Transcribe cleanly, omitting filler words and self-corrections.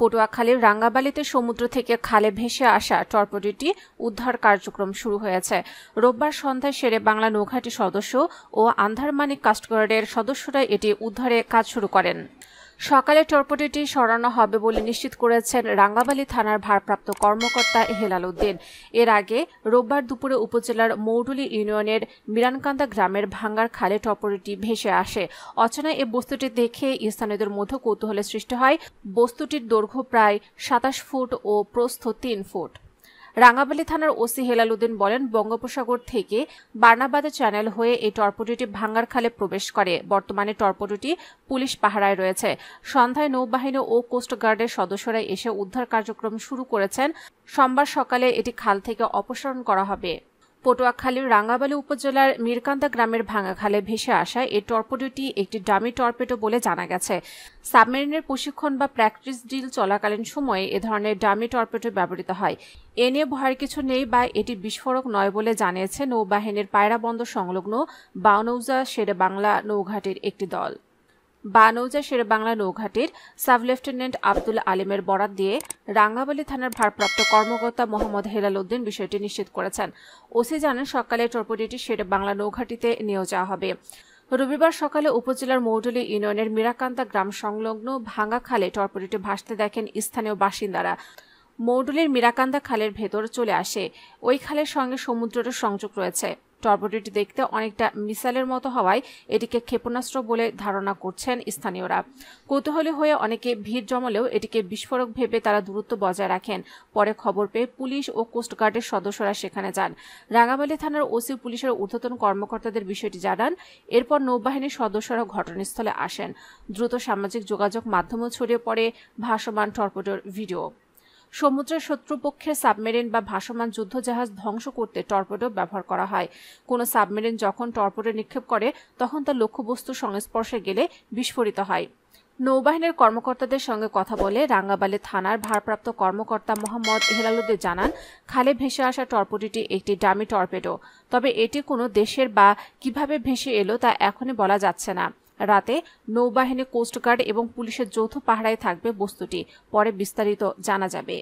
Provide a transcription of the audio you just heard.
পটুয়াখালীর রাঙ্গাবালিতে সমুদ্র থেকে খালে ভেসে আসা টর্পেডোটি উদ্ধার কার্যক্রম শুরু হয়েছে। রোববার সন্ধ্যায় শেরে বাংলা নৌঘাটি সদস্য ও আন্ধারমানিক কাস্টগার্ডের সদস্যরা এটি উদ্ধারে কাজ শুরু করেন। সকালে টর্পেডোটি সরানো হবে বলে নিশ্চিত করেছেন রাঙ্গাবালী থানার ভারপ্রাপ্ত কর্মকর্তা হেলাল উদ্দিন। এর আগে রোববার দুপুরে উপজেলার মৌডুলি ইউনিয়নের মিরানকান্দা গ্রামের ভাঙ্গার খালে টর্পেডোটি ভেসে আসে। অচেনা এই বস্তুটি দেখে স্থানীয়দের মধ্যে কৌতূহলের সৃষ্টি হয়। বস্তুটির দৈর্ঘ্য প্রায় ২৭ ফুট ও প্রস্থ ৩ ফুট। রাঙ্গাবালী থানার ওসি হেলাল উদ্দিন বলেন, বঙ্গোপসাগর থেকে বার্নাবাদে চ্যানেল হয়ে এই টর্পেডোটি ভাঙ্গার খালে প্রবেশ করে। বর্তমানে টর্পেডোটি পুলিশ পাহারায় রয়েছে। সন্ধ্যায় নৌবাহিনী ও কোস্টগার্ডের সদস্যরা এসে উদ্ধার কার্যক্রম শুরু করেছেন। সোমবার সকালে এটি খাল থেকে অপসারণ করা হবে। পটুয়াখালীর রাঙ্গাবালী উপজেলার মিরকান্দা গ্রামের ভাঙা খালে ভেসে আসা এই টর্পেডোটি একটি ডামি টর্পেডো বলে জানা গেছে। সাবমেরিনের প্রশিক্ষণ বা প্র্যাকটিস ড্রিল চলাকালীন সময়ে এ ধরনের ডামি টর্পেডো ব্যবহৃত হয়। এ নিয়ে ভয়ের কিছু নেই বা এটি বিস্ফোরক নয় বলে জানিয়েছে নৌবাহিনীর পায়রা বন্দর সংলগ্ন বানৌজা শেরে বাংলা নৌঘাটির একটি দল। বানৌজা শেরে বাংলা নৌঘাটির সাব লেফটেন্যান্ট আব্দুল আলিমের বরাত দিয়ে রাঙ্গাবালী থানার ভারপ্রাপ্ত কর্মকর্তা মোহাম্মদ হেলাল উদ্দিন বিষয়টি নিশ্চিত করেছেন। ওসি জানান, সকালে টর্পেডোটি শেরে বাংলা নৌঘাটিতে নিয়ে যাওয়া হবে। রবিবার সকালে উপজেলার মৌডুলি ইউনিয়নের মিরাকান্দা গ্রাম সংলগ্ন ভাঙ্গা খালে টর্পেডোটি ভাসতে দেখেন স্থানীয় বাসিন্দারা। মৌডুলির মিরাকান্দা খালের ভেতর চলে আসে। ওই খালের সঙ্গে সমুদ্রের সংযোগ রয়েছে। টর্পেডোটি দেখতে অনেকটা মিসাইলের মতো হওয়ায় এটিকে ক্ষেপণাস্ত্র বলে ধারণা করছেন স্থানীয়রা। কৌতূহলী হয়ে অনেকে ভিড় জমালেও এটিকে বিস্ফোরক ভেবে তারা দূরত্ব বজায় রাখেন। পরে খবর পেয়ে পুলিশ ও কোস্টগার্ডের সদস্যরা সেখানে যান। রাঙ্গাবালী থানার ওসি পুলিশের ঊর্ধ্বতন কর্মকর্তাদের বিষয়টি জানান। এরপর নৌবাহিনীর সদস্যরা ঘটনাস্থলে আসেন। দ্রুত সামাজিক যোগাযোগ মাধ্যমেও ছড়িয়ে পড়ে ভাসমান টর্পেডোর ভিডিও। সমুদ্রের শত্রুপক্ষের সাবমেরিন বা ভাসমান যুদ্ধজাহাজ ধ্বংস করতে টর্পেডো ব্যবহার করা হয়। কোনো সাবমেরিন যখন টর্পেডো নিক্ষেপ করে তখন তার লক্ষ্যবস্তুর সংস্পর্শে গেলে বিস্ফোরিত হয়। নৌবাহিনীর কর্মকর্তাদের সঙ্গে কথা বলে রাঙ্গাবালী থানার ভারপ্রাপ্ত কর্মকর্তা মোহাম্মদ হেলাল উদ্দিন জানান, খালে ভেসে আসা টর্পেডোটি একটি ডামি টর্পেডো। তবে এটি কোনো দেশের বা কিভাবে ভেসে এলো তা এখনই বলা যাচ্ছে না। রাতে নৌবাহিনী, কোস্টগার্ড এবং পুলিশের যৌথ পাহারায় থাকবে বস্তুটি। পরে বিস্তারিত জানা যাবে।